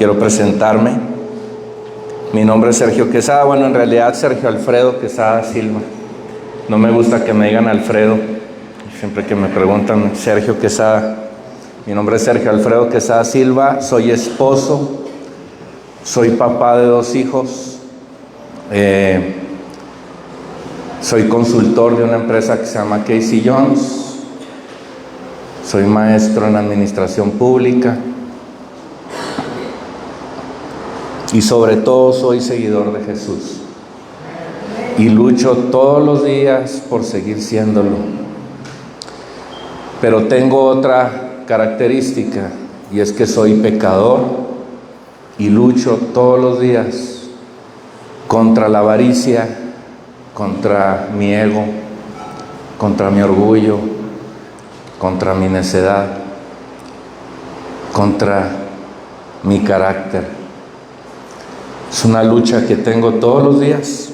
Quiero presentarme. Mi nombre es Sergio Quesada. Bueno, en realidad Sergio Alfredo Quesada Silva. No me gusta que me digan Alfredo. Siempre que me preguntan, Sergio Quesada. Mi nombre es Sergio Alfredo Quesada Silva. Soy esposo. Soy papá de 2 hijos. Soy consultor de una empresa que se llama Casey Jones. Soy maestro en administración pública. Y sobre todo soy seguidor de Jesús. Y lucho todos los días por seguir siéndolo. Pero tengo otra característica, y es que soy pecador y lucho todos los días contra la avaricia, contra mi ego, contra mi orgullo, contra mi necedad, contra mi carácter. Es una lucha que tengo todos los días,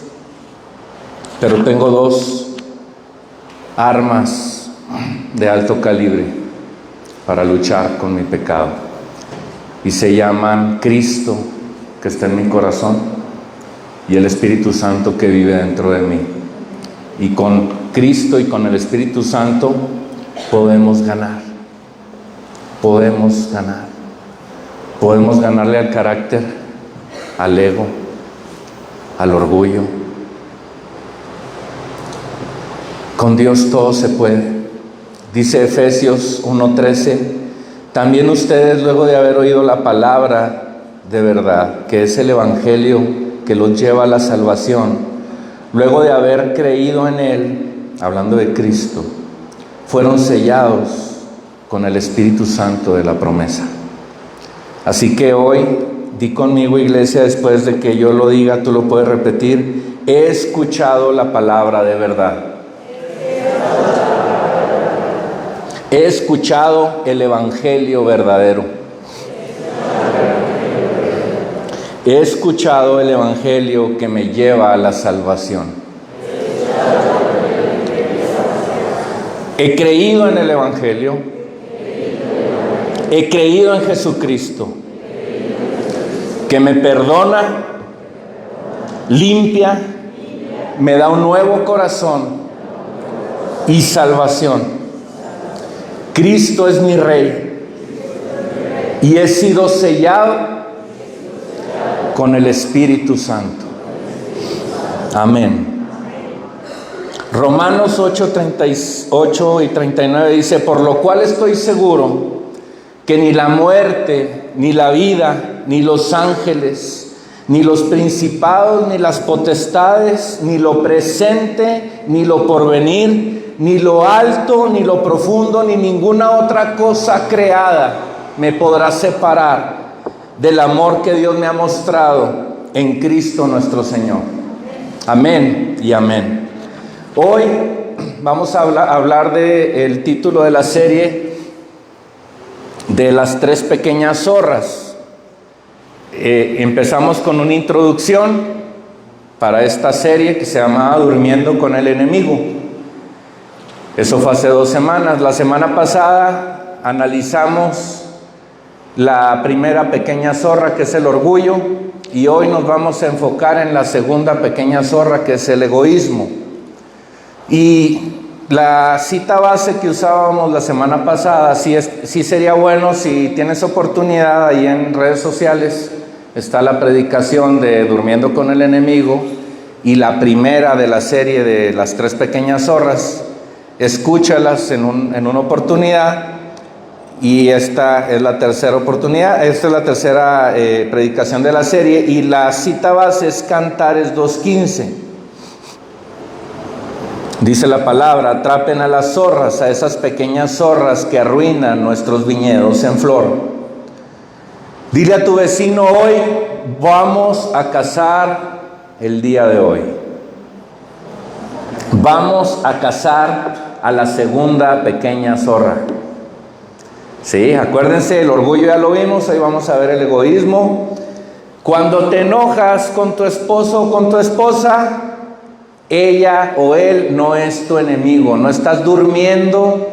pero tengo 2 armas de alto calibre para luchar con mi pecado, y se llaman Cristo, que está en mi corazón, y el Espíritu Santo que vive dentro de mí. Y con Cristo y con el Espíritu Santo podemos ganar. Podemos ganar. Podemos ganarle al carácter, al ego, al orgullo. Con Dios todo se puede. Dice Efesios 1:13, también ustedes, luego de haber oído la palabra de verdad, que es el Evangelio que los lleva a la salvación, luego de haber creído en Él, hablando de Cristo, fueron sellados con el Espíritu Santo de la promesa. Así que hoy, di conmigo, iglesia, después de que yo lo diga, tú lo puedes repetir: he escuchado la palabra de verdad. He escuchado el Evangelio verdadero. He escuchado el Evangelio que me lleva a la salvación. He creído en el Evangelio. He creído en Jesucristo, que me perdona, limpia, me da un nuevo corazón y salvación. Cristo es mi Rey y he sido sellado con el Espíritu Santo. Amén. Romanos 8:38 y 39 dice: por lo cual estoy seguro que ni la muerte, ni la vida, ni los ángeles, ni los principados, ni las potestades, ni lo presente, ni lo porvenir, ni lo alto, ni lo profundo, ni ninguna otra cosa creada me podrá separar del amor que Dios me ha mostrado en Cristo nuestro Señor. Amén y amén. Hoy vamos a hablar del título de la serie de las 3 pequeñas zorras. Empezamos con una introducción para esta serie que se llamaba Durmiendo con el Enemigo. Eso fue hace 2 semanas. La semana pasada analizamos la primera pequeña zorra, que es el orgullo, y hoy nos vamos a enfocar en la segunda pequeña zorra, que es el egoísmo. Y la cita base que usábamos la semana pasada, sí sería bueno, si tienes oportunidad, ahí en redes sociales está la predicación de Durmiendo con el Enemigo y la primera de la serie de las 3 pequeñas zorras. Escúchalas en una oportunidad, y esta es la tercera oportunidad. Esta es la tercera predicación de la serie, y la cita base es Cantares 2:15. Dice la palabra: atrapen a las zorras, a esas pequeñas zorras que arruinan nuestros viñedos en flor. Dile a tu vecino hoy: vamos a cazar el día de hoy. Vamos a cazar a la segunda pequeña zorra. Sí, acuérdense, el orgullo ya lo vimos, ahí vamos a ver el egoísmo. Cuando te enojas con tu esposo o con tu esposa, ella o él no es tu enemigo. No estás durmiendo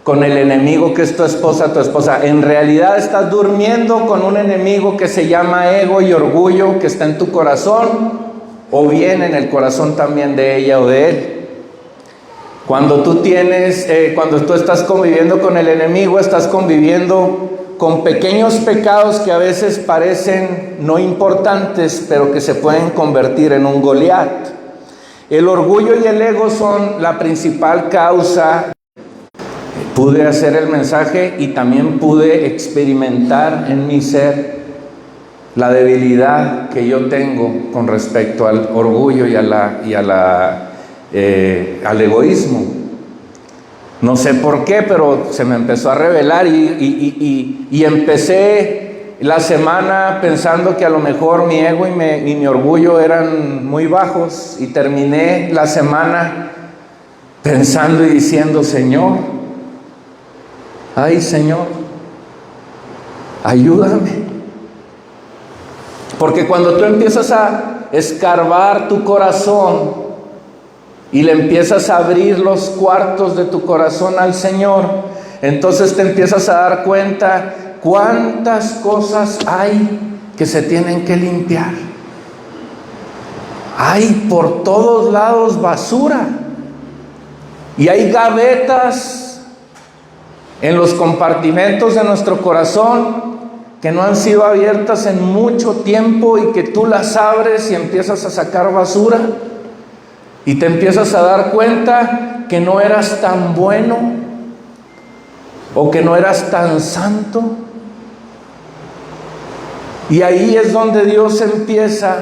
con el enemigo que es tu esposa. En realidad estás durmiendo con un enemigo que se llama ego y orgullo, que está en tu corazón, o bien en el corazón también de ella o de él. Cuando tú estás conviviendo con el enemigo, estás conviviendo con pequeños pecados que a veces parecen no importantes, pero que se pueden convertir en un Goliat. El orgullo y el ego son la principal causa. Pude hacer el mensaje y también pude experimentar en mi ser la debilidad que yo tengo con respecto al orgullo y al egoísmo. No sé por qué, pero se me empezó a revelar y empecé la semana pensando que a lo mejor mi ego y mi orgullo eran muy bajos, y terminé la semana pensando y diciendo: Señor, ay Señor, ayúdame. Porque cuando tú empiezas a escarbar tu corazón y le empiezas a abrir los cuartos de tu corazón al Señor, entonces te empiezas a dar cuenta cuántas cosas hay que se tienen que limpiar. Hay por todos lados basura, y hay gavetas en los compartimentos de nuestro corazón que no han sido abiertas en mucho tiempo, y que tú las abres y empiezas a sacar basura, y te empiezas a dar cuenta que no eras tan bueno, o que no eras tan santo. Y ahí es donde Dios empieza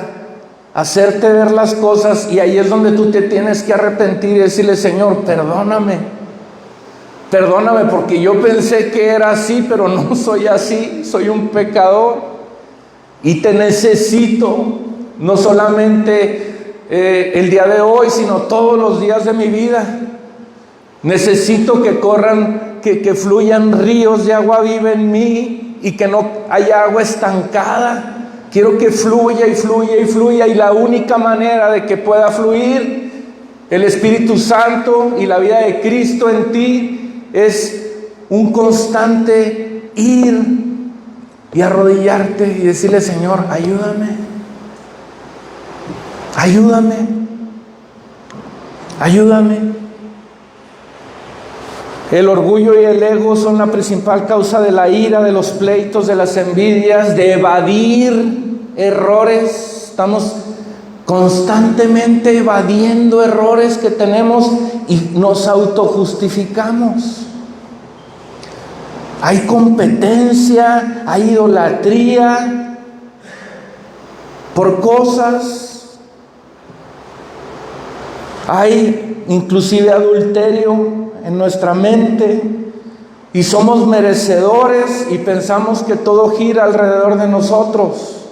a hacerte ver las cosas, y ahí es donde tú te tienes que arrepentir y decirle: Señor, perdóname, porque yo pensé que era así, pero no soy así, soy un pecador, y te necesito, no solamente el día de hoy, sino todos los días de mi vida. Necesito que corran, que fluyan ríos de agua viva en mí, y que no haya agua estancada. Quiero que fluya y fluya y fluya, y la única manera de que pueda fluir el Espíritu Santo y la vida de Cristo en ti es un constante ir y arrodillarte y decirle: Señor, ayúdame, ayúdame, ayúdame. El orgullo y el ego son la principal causa de la ira, de los pleitos, de las envidias, de evadir errores. Estamos constantemente evadiendo errores que tenemos y nos autojustificamos. Hay competencia, hay idolatría por cosas, hay inclusive adulterio en nuestra mente, y somos merecedores y pensamos que todo gira alrededor de nosotros.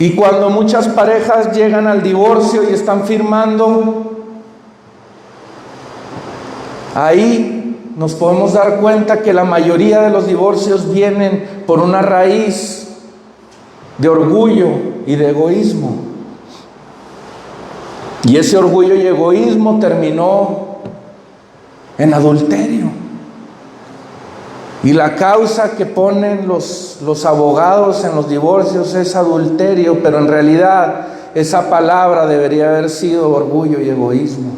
Y cuando muchas parejas llegan al divorcio y están firmando, ahí nos podemos dar cuenta que la mayoría de los divorcios vienen por una raíz de orgullo y de egoísmo. Y ese orgullo y egoísmo terminó en adulterio. Y la causa que ponen los abogados en los divorcios es adulterio, pero en realidad esa palabra debería haber sido orgullo y egoísmo.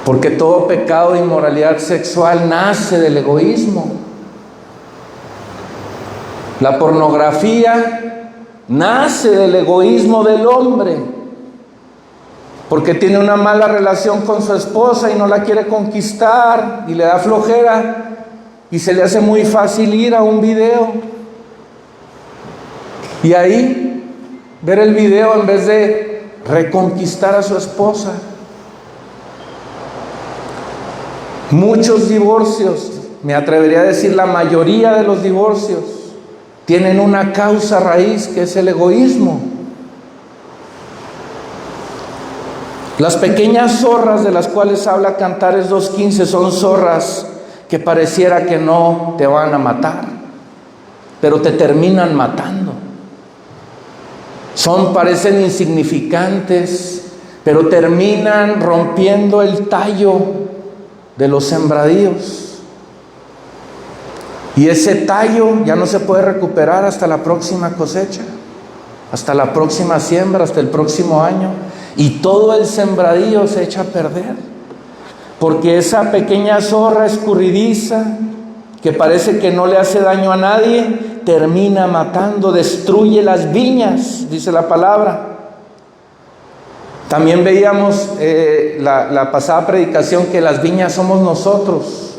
Porque todo pecado de inmoralidad sexual nace del egoísmo. La pornografía nace del egoísmo del hombre, porque tiene una mala relación con su esposa y no la quiere conquistar y le da flojera y se le hace muy fácil ir a un video y ahí ver el video en vez de reconquistar a su esposa. Muchos divorcios, me atrevería a decir la mayoría de los divorcios, tienen una causa raíz que es el egoísmo. Las pequeñas zorras de las cuales habla Cantares 2:15 son zorras que pareciera que no te van a matar, pero te terminan matando. Parecen insignificantes, pero terminan rompiendo el tallo de los sembradíos. Y ese tallo ya no se puede recuperar hasta la próxima cosecha, hasta la próxima siembra, hasta el próximo año. Y todo el sembradío se echa a perder, porque esa pequeña zorra escurridiza, que parece que no le hace daño a nadie, termina matando, destruye las viñas, dice la palabra. También veíamos la pasada predicación que las viñas somos nosotros,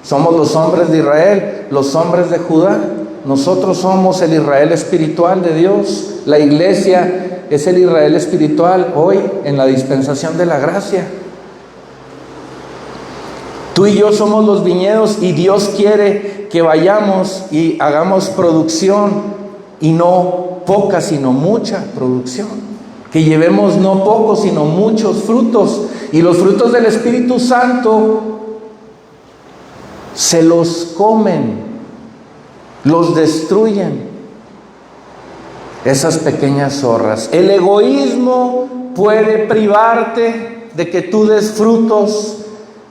somos los hombres de Israel, los hombres de Judá. Nosotros somos el Israel espiritual de Dios. La iglesia es el Israel espiritual hoy en la dispensación de la gracia. Tú y yo somos los viñedos, y Dios quiere que vayamos y hagamos producción, y no poca sino mucha producción. Que llevemos no pocos sino muchos frutos, y los frutos del Espíritu Santo se los comen, los destruyen esas pequeñas zorras. El egoísmo puede privarte de que tú des frutos,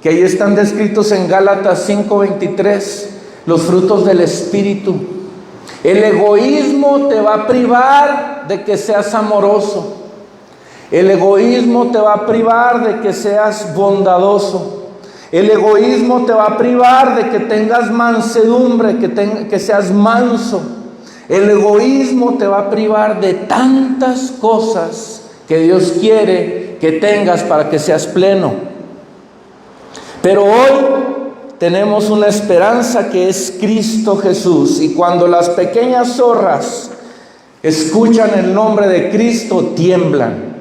que ahí están descritos en Gálatas 5:23, los frutos del Espíritu. El egoísmo te va a privar de que seas amoroso. El egoísmo te va a privar de que seas bondadoso. El egoísmo te va a privar de que tengas mansedumbre, que seas manso. El egoísmo te va a privar de tantas cosas que Dios quiere que tengas para que seas pleno. Pero hoy tenemos una esperanza que es Cristo Jesús, y cuando las pequeñas zorras escuchan el nombre de Cristo, tiemblan.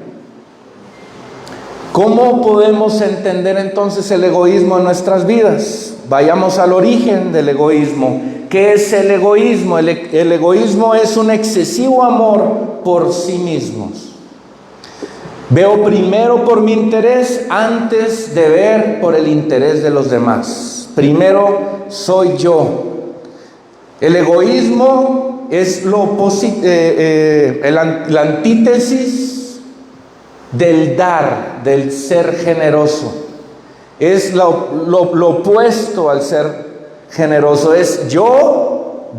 ¿Cómo podemos entender entonces el egoísmo en nuestras vidas? Vayamos al origen del egoísmo. ¿Qué es el egoísmo? El egoísmo es un excesivo amor por sí mismos. Veo primero por mi interés antes de ver por el interés de los demás. Primero soy yo. El egoísmo es la antítesis del dar, del ser generoso. Es lo opuesto al ser generoso. Es yo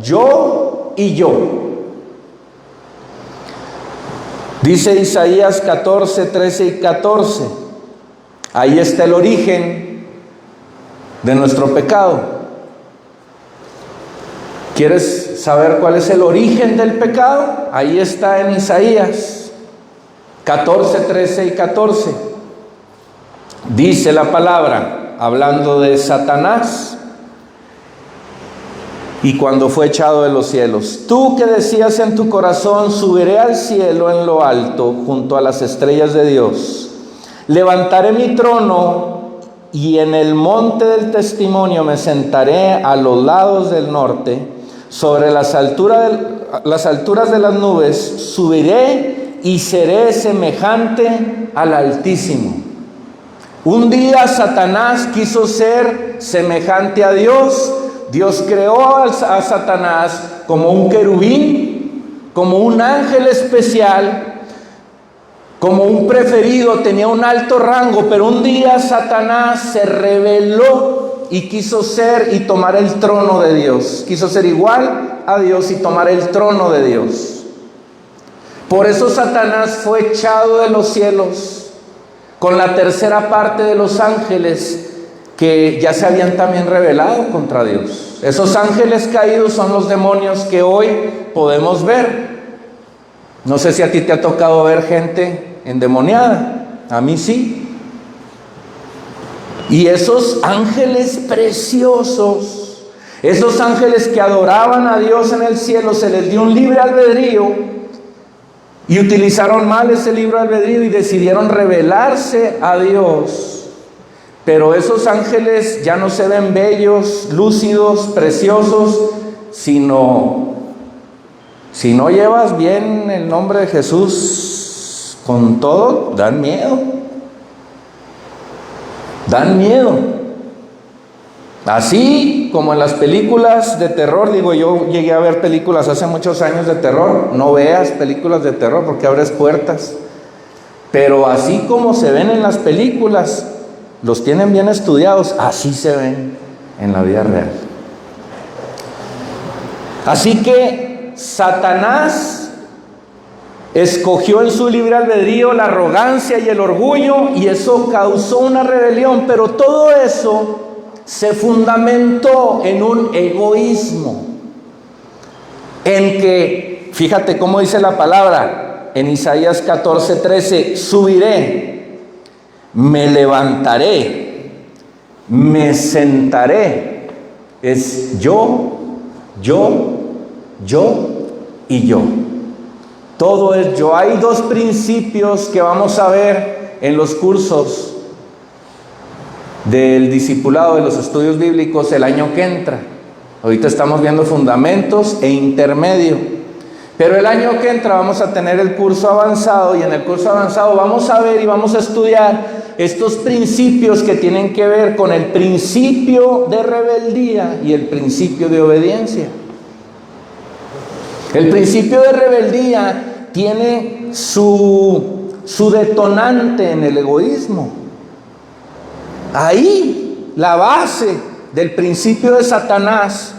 y yo. Dice Isaías 14, 13 y 14. Ahí está el origen de nuestro pecado. ¿Quieres saber cuál es el origen del pecado? Ahí está en Isaías 14, 13 y 14. Dice la palabra, hablando de Satanás, y cuando fue echado de los cielos: tú que decías en tu corazón, subiré al cielo en lo alto, junto a las estrellas de Dios. Levantaré mi trono y en el monte del testimonio me sentaré a los lados del norte, sobre las alturas de las nubes subiré y seré semejante al Altísimo. Un día Satanás quiso ser semejante a Dios. Dios creó a Satanás como un querubín, como un ángel especial, como un preferido, tenía un alto rango, pero un día Satanás se rebeló y quiso ser y tomar el trono de Dios. Quiso ser igual a Dios y tomar el trono de Dios. Por eso Satanás fue echado de los cielos con la tercera parte de los ángeles que ya se habían también rebelado contra Dios. Esos ángeles caídos son los demonios que hoy podemos ver. No sé si a ti te ha tocado ver gente endemoniada. A mí sí. Y esos ángeles preciosos, esos ángeles que adoraban a Dios en el cielo, se les dio un libre albedrío y utilizaron mal ese libre albedrío y decidieron rebelarse a Dios. Pero esos ángeles ya no se ven bellos, lúcidos, preciosos, sino si no llevas bien el nombre de Jesús con todo, dan miedo. Dan miedo. Así como en las películas de terror, digo, yo llegué a ver películas hace muchos años de terror. No veas películas de terror porque abres puertas. Pero así como se ven en las películas, los tienen bien estudiados, así se ven en la vida real. Así que Satanás escogió en su libre albedrío la arrogancia y el orgullo, y eso causó una rebelión, pero todo eso se fundamentó en un egoísmo, en que, fíjate cómo dice la palabra en Isaías 14:13, subiré, me levantaré, me sentaré, es yo y yo. Todo es yo. Hay dos principios que vamos a ver en los cursos del discipulado de los estudios bíblicos el año que entra. Ahorita estamos viendo fundamentos e intermedio, pero el año que entra vamos a tener el curso avanzado, y en el curso avanzado vamos a ver y vamos a estudiar estos principios que tienen que ver con el principio de rebeldía y el principio de obediencia. El principio de rebeldía tiene su detonante en el egoísmo. Ahí la base del principio de Satanás,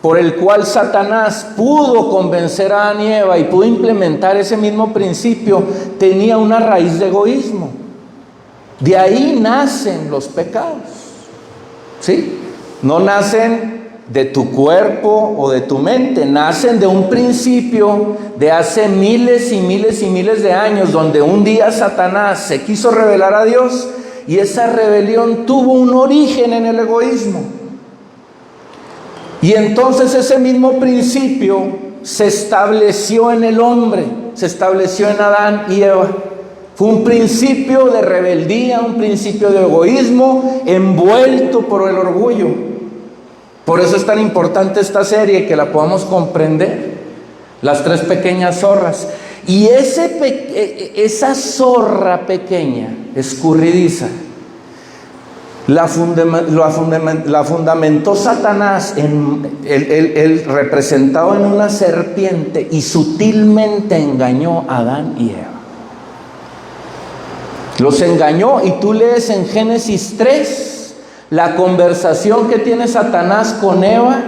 por el cual Satanás pudo convencer a Adán y Eva y pudo implementar ese mismo principio, tenía una raíz de egoísmo. De ahí nacen los pecados, ¿sí? No nacen de tu cuerpo o de tu mente, nacen de un principio de hace miles y miles y miles de años, donde un día Satanás se quiso rebelar a Dios, y esa rebelión tuvo un origen en el egoísmo. Y entonces ese mismo principio se estableció en el hombre, se estableció en Adán y Eva. Fue un principio de rebeldía, un principio de egoísmo envuelto por el orgullo. Por eso es tan importante esta serie, que la podamos comprender. Las tres pequeñas zorras. Y esa zorra pequeña, escurridiza, la fundamentó Satanás, él representado en una serpiente, y sutilmente engañó a Adán y Eva. Los engañó, y tú lees en Génesis 3 la conversación que tiene Satanás con Eva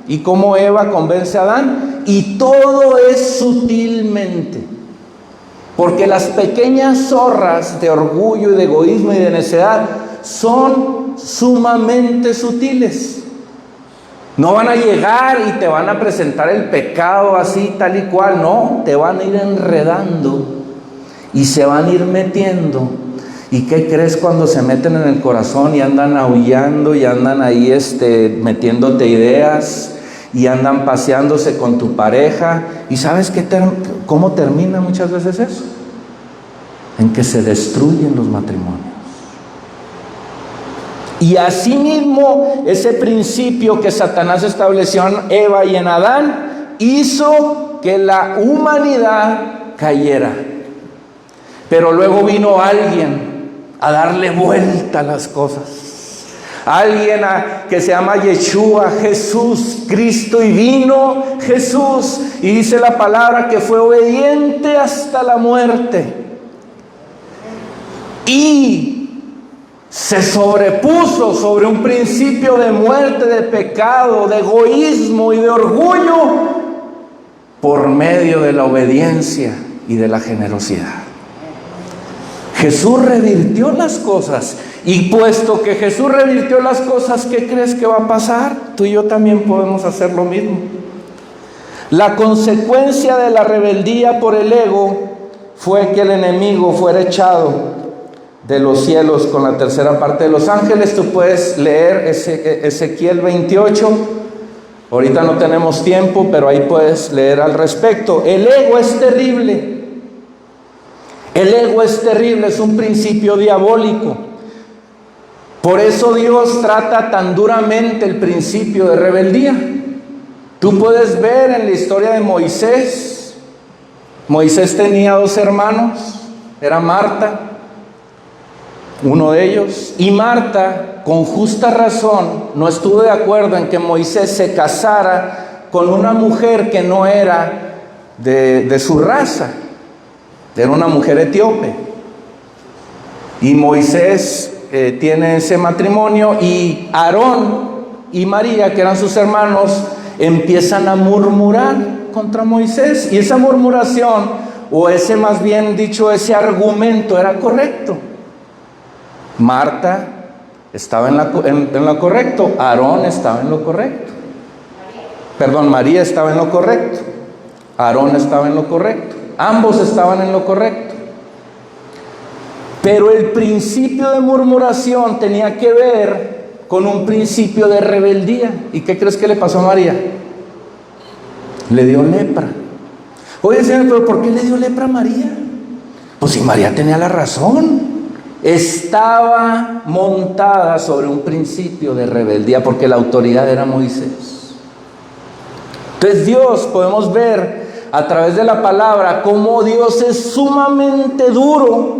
y cómo Eva convence a Adán, y todo es sutilmente, porque las pequeñas zorras de orgullo y de egoísmo y de necedad son sumamente sutiles. No van a llegar y te van a presentar el pecado así tal y cual, no, te van a ir enredando y se van a ir metiendo. ¿Y qué crees cuando se meten en el corazón y andan aullando y andan ahí metiéndote ideas y andan paseándose con tu pareja? ¿Y sabes cómo termina muchas veces eso? En que se destruyen los matrimonios. Y asimismo, ese principio que Satanás estableció en Eva y en Adán hizo que la humanidad cayera. Pero luego vino alguien a darle vuelta a las cosas. Alguien que se llama Yeshua, Jesús, Cristo, y vino Jesús, y dice la palabra que fue obediente hasta la muerte. Y se sobrepuso sobre un principio de muerte, de pecado, de egoísmo y de orgullo, por medio de la obediencia y de la generosidad. Jesús revirtió las cosas, y puesto que Jesús revirtió las cosas, ¿qué crees que va a pasar? Tú y yo también podemos hacer lo mismo. La consecuencia de la rebeldía por el ego fue que el enemigo fuera echado de los cielos con la tercera parte de los ángeles. Tú puedes leer Ezequiel 28. Ahorita no tenemos tiempo, pero ahí puedes leer al respecto. El ego es terrible. El ego es terrible, es un principio diabólico. Por eso Dios trata tan duramente el principio de rebeldía. Tú puedes ver en la historia de Moisés. Moisés tenía 2 hermanos, era Marta, uno de ellos, y Marta, con justa razón, no estuvo de acuerdo en que Moisés se casara con una mujer que no era de su raza. Era una mujer etíope. Y Moisés tiene ese matrimonio y Aarón y María, que eran sus hermanos, empiezan a murmurar contra Moisés. Y esa murmuración, o ese más bien dicho, ese argumento era correcto. Marta estaba en lo correcto, Aarón estaba en lo correcto. Perdón, María estaba en lo correcto, Aarón estaba en lo correcto. Ambos estaban en lo correcto. Pero el principio de murmuración tenía que ver con un principio de rebeldía. ¿Y qué crees que le pasó a María? Le dio lepra. Oye, Señor, ¿pero por qué le dio lepra a María? Pues si María tenía la razón. Estaba montada sobre un principio de rebeldía porque la autoridad era Moisés. Entonces Dios, podemos ver a través de la palabra cómo Dios es sumamente duro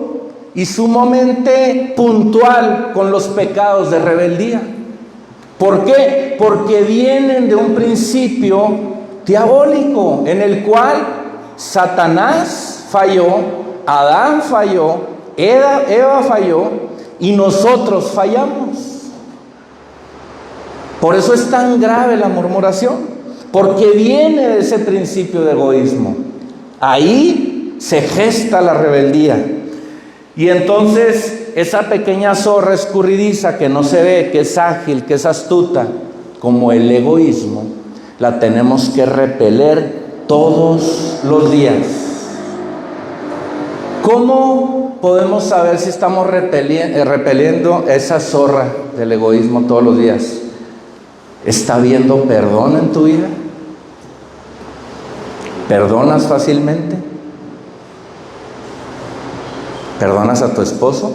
y sumamente puntual con los pecados de rebeldía. ¿Por qué? Porque vienen de un principio diabólico en el cual Satanás falló, Adán falló, Eva falló y nosotros fallamos. Por eso es tan grave la murmuración, porque viene de ese principio de egoísmo. Ahí se gesta la rebeldía. Y entonces esa pequeña zorra escurridiza que no se ve, que es ágil, que es astuta, como el egoísmo, la tenemos que repeler todos los días. ¿Cómo podemos saber si estamos repeliendo esa zorra del egoísmo todos los días? ¿Está habiendo perdón en tu vida? ¿Perdonas fácilmente? ¿Perdonas a tu esposo?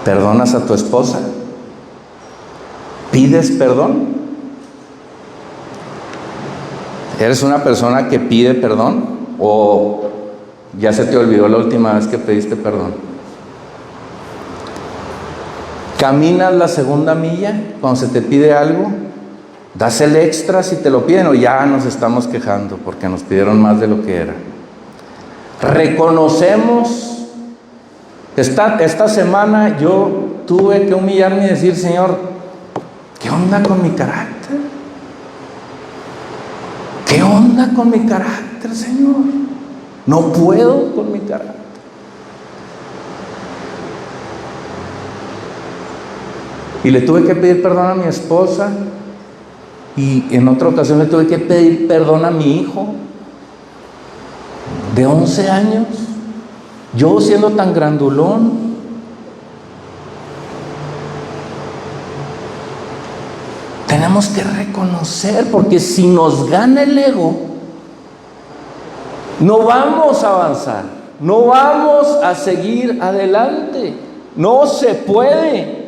¿Perdonas a tu esposa? ¿Pides perdón? ¿Eres una persona que pide perdón? ¿O ya se te olvidó la última vez que pediste perdón? ¿Caminas la segunda milla cuando se te pide algo? ¿Das el extra si te lo piden o ya nos estamos quejando porque nos pidieron más de lo que era? Reconocemos. Esta semana yo tuve que humillarme y decir: Señor, ¿qué onda con mi carácter? ¿Qué onda con mi carácter, Señor? No puedo con mi carácter. Y le tuve que pedir perdón a mi esposa, y en otra ocasión le tuve que pedir perdón a mi hijo de 11 años, yo siendo tan grandulón. Tenemos que reconocer, porque si nos gana el ego, no vamos a avanzar, no vamos a seguir adelante, no se puede.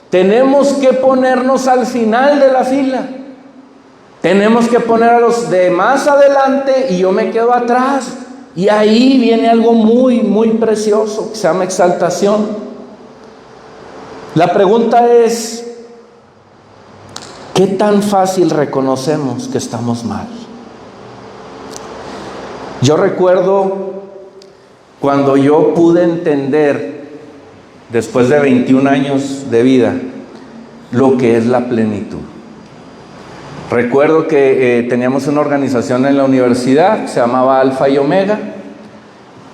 Tenemos que ponernos al final de la fila, tenemos que poner a los demás adelante y yo me quedo atrás. Y ahí viene algo muy, muy precioso que se llama exaltación. La pregunta es: ¿qué tan fácil reconocemos que estamos mal? Yo recuerdo cuando yo pude entender, después de 21 años de vida, lo que es la plenitud. Recuerdo que teníamos una organización en la universidad que se llamaba Alfa y Omega,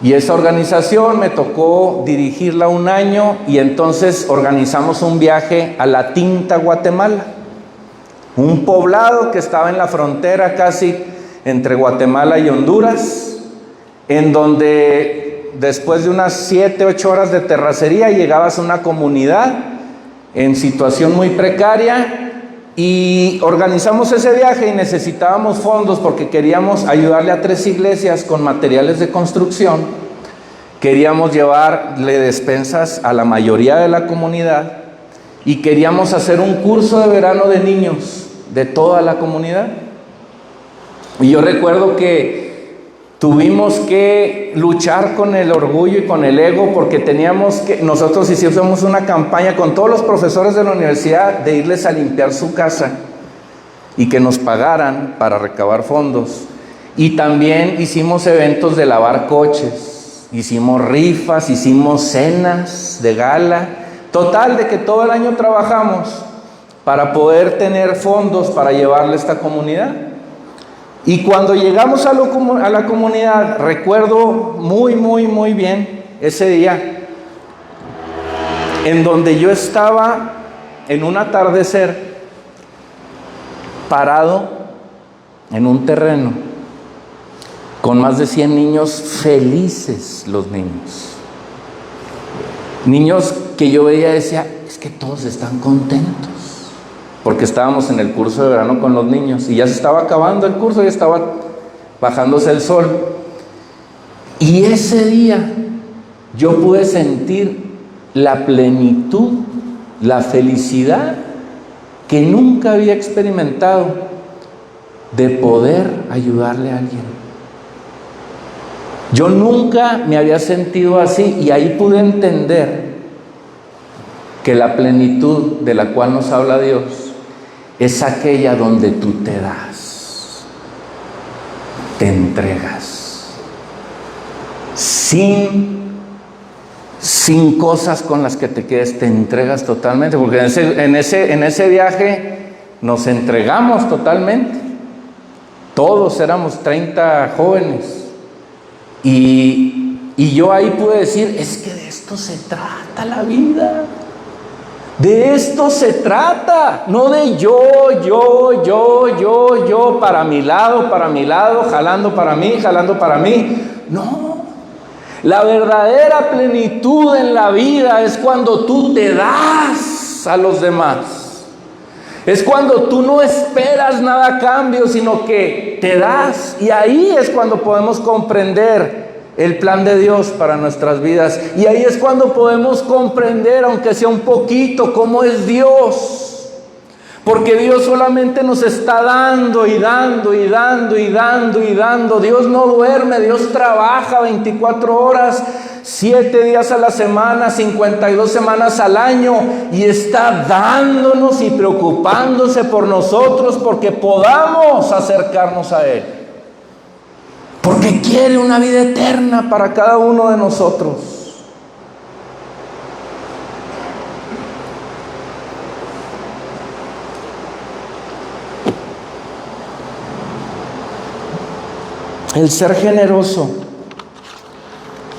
y esa organización me tocó dirigirla un año, y entonces organizamos un viaje a La Tinta, Guatemala, un poblado que estaba en la frontera casi entre Guatemala y Honduras, en donde después de unas 7, 8 horas de terracería llegabas a una comunidad en situación muy precaria. Y organizamos ese viaje y necesitábamos fondos porque queríamos ayudarle a 3 iglesias con materiales de construcción. Queríamos llevarle despensas a la mayoría de la comunidad y queríamos hacer un curso de verano de niños de toda la comunidad. Y yo recuerdo que tuvimos que luchar con el orgullo y con el ego, porque nosotros hicimos una campaña con todos los profesores de la universidad de irles a limpiar su casa y que nos pagaran para recabar fondos. Y también hicimos eventos de lavar coches, hicimos rifas, hicimos cenas de gala. Total, de que todo el año trabajamos para poder tener fondos para llevarle a esta comunidad. Y cuando llegamos a la comunidad, recuerdo muy bien ese día en donde yo estaba en un atardecer parado en un terreno con más de 100 niños felices, los niños que yo veía y decía, es que todos están contentos, porque estábamos en el curso de verano con los niños y ya se estaba acabando el curso, ya estaba bajándose el sol. Y ese día yo pude sentir la plenitud, la felicidad que nunca había experimentado de poder ayudarle a alguien. Yo nunca me había sentido así, y ahí pude entender que la plenitud de la cual nos habla Dios es aquella donde tú te das, te entregas, sin cosas con las que te quedes, te entregas totalmente, porque en ese viaje nos entregamos totalmente. Todos éramos 30 jóvenes. Y yo ahí pude decir, es que de esto se trata la vida. De esto se trata, no de yo, para mi lado, jalando para mí. No. La verdadera plenitud en la vida es cuando tú te das a los demás. Es cuando tú no esperas nada a cambio, sino que te das. Y ahí es cuando podemos comprender el plan de Dios para nuestras vidas. Y ahí es cuando podemos comprender, aunque sea un poquito, cómo es Dios. Porque Dios solamente nos está dando y dando. Dios no duerme, Dios trabaja 24 horas, 7 días a la semana, 52 semanas al año, y está dándonos y preocupándose por nosotros porque podamos acercarnos a Él. Porque quiere una vida eterna para cada uno de nosotros. El ser generoso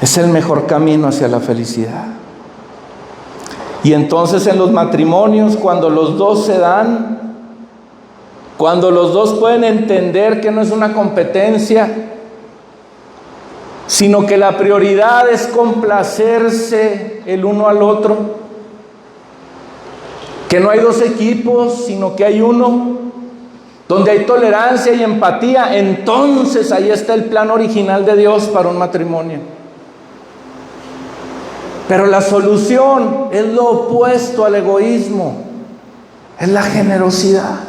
es el mejor camino hacia la felicidad. Y entonces en los matrimonios, cuando los dos se dan, cuando los dos pueden entender que no es una competencia, sino que la prioridad es complacerse el uno al otro, que no hay dos equipos, sino que hay uno, donde hay tolerancia y empatía, entonces ahí está el plan original de Dios para un matrimonio. Pero la solución es lo opuesto al egoísmo, es la generosidad.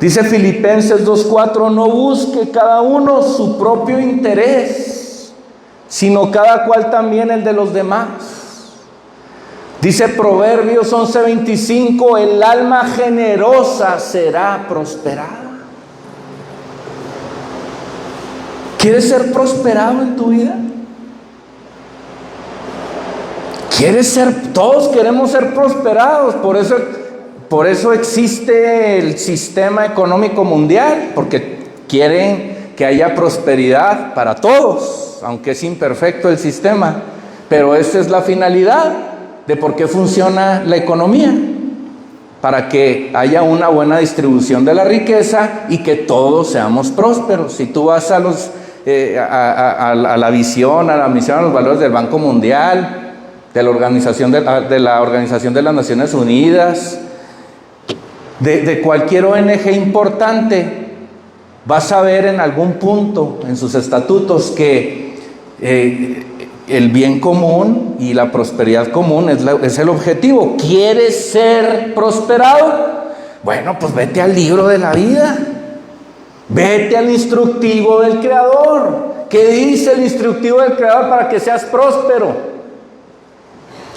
Dice Filipenses 2:4, no busque cada uno su propio interés, sino cada cual también el de los demás. Dice Proverbios 11:25, el alma generosa será prosperada. ¿Quieres ser prosperado en tu vida? Todos queremos ser prosperados, por eso existe el sistema económico mundial, porque quieren que haya prosperidad para todos, aunque es imperfecto el sistema, pero esa es la finalidad de por qué funciona la economía, para que haya una buena distribución de la riqueza y que todos seamos prósperos. Si tú vas a la visión, a la misión, a los valores del Banco Mundial, de la Organización de las Naciones Unidas, de cualquier ONG importante, vas a ver en algún punto en sus estatutos que el bien común y la prosperidad común es el objetivo. ¿Quieres ser prosperado? Bueno, pues vete al libro de la vida, vete al instructivo del Creador. ¿Qué dice el instructivo del Creador para que seas próspero?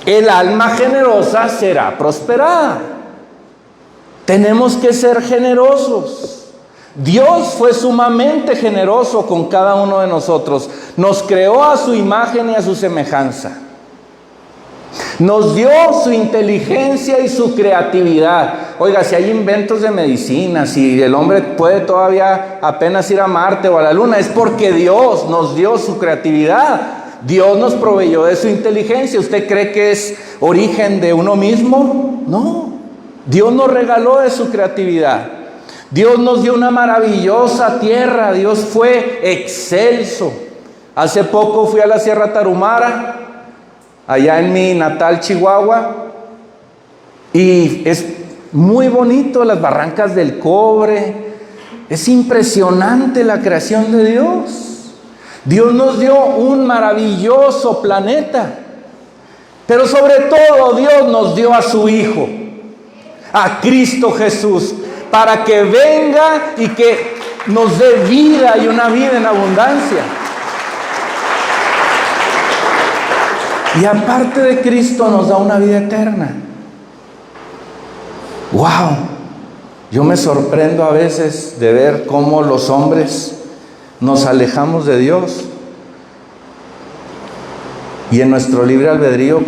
El alma generosa será prosperada. Tenemos que ser generosos. Dios fue sumamente generoso con cada uno de nosotros. Nos creó a su imagen y a su semejanza. Nos dio su inteligencia y su creatividad. Oiga, si hay inventos de medicina, si el hombre puede todavía apenas ir a Marte o a la Luna, es porque Dios nos dio su creatividad. Dios nos proveyó de su inteligencia. ¿Usted cree que es origen de uno mismo? No. Dios nos regaló de su creatividad. Dios nos dio una maravillosa tierra. Dios fue excelso. Hace poco fui a la Sierra Tarahumara, allá en mi natal Chihuahua, y es muy bonito, las barrancas del cobre. Es impresionante la creación de Dios. Dios nos dio un maravilloso planeta, pero sobre todo Dios nos dio a su Hijo, a Cristo Jesús, para que venga y que nos dé vida y una vida en abundancia. Y aparte de Cristo nos da una vida eterna. ¡Wow! Yo me sorprendo a veces de ver cómo los hombres nos alejamos de Dios. Y en nuestro libre albedrío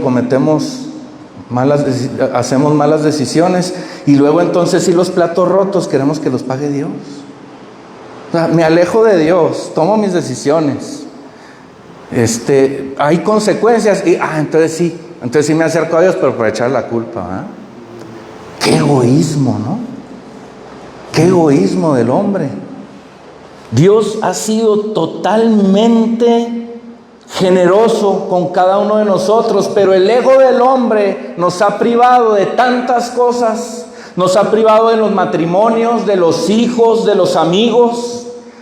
hacemos malas decisiones. Y luego entonces si los platos rotos queremos que los pague Dios. O sea, me alejo de Dios, tomo mis decisiones. Hay consecuencias y entonces sí me acerco a Dios, pero por echar la culpa, ¿eh? Qué egoísmo, ¿no? Qué egoísmo del hombre. Dios ha sido totalmente generoso con cada uno de nosotros, pero el ego del hombre nos ha privado de tantas cosas. Nos ha privado de los matrimonios, de los hijos, de los amigos.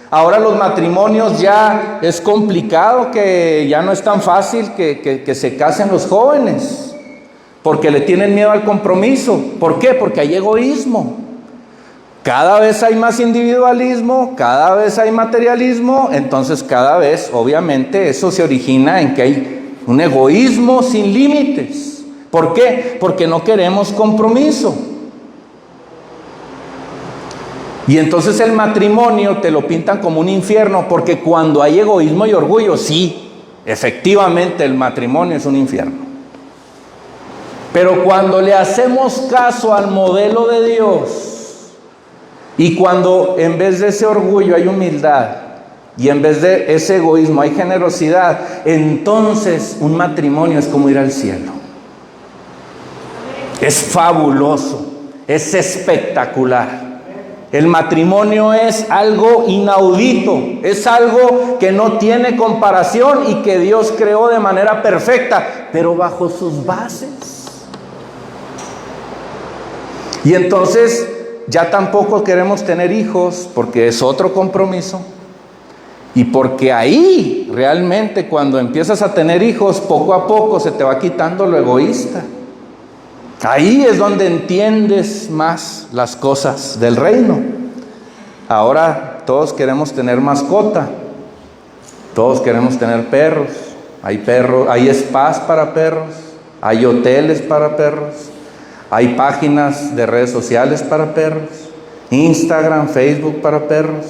Ahora los matrimonios ya es complicado, que ya no es tan fácil que se casen los jóvenes, porque le tienen miedo al compromiso. ¿Por qué? Porque hay egoísmo. Cada vez hay más individualismo, cada vez hay materialismo, entonces cada vez, obviamente, eso se origina en que hay un egoísmo sin límites. ¿Por qué? Porque no queremos compromiso. Y entonces el matrimonio te lo pintan como un infierno, porque cuando hay egoísmo y orgullo, sí, efectivamente el matrimonio es un infierno. Pero cuando le hacemos caso al modelo de Dios, y cuando en vez de ese orgullo hay humildad, y en vez de ese egoísmo hay generosidad, entonces un matrimonio es como ir al cielo. Es fabuloso, es espectacular. El matrimonio es algo inaudito, es algo que no tiene comparación y que Dios creó de manera perfecta, pero bajo sus bases. Y entonces ya tampoco queremos tener hijos porque es otro compromiso. Y porque ahí realmente cuando empiezas a tener hijos, poco a poco se te va quitando lo egoísta. Ahí es donde entiendes más las cosas del reino. Ahora todos queremos tener mascota, todos queremos tener perros. Hay spas para perros, hay hoteles para perros, hay páginas de redes sociales para perros, Instagram, Facebook para perros.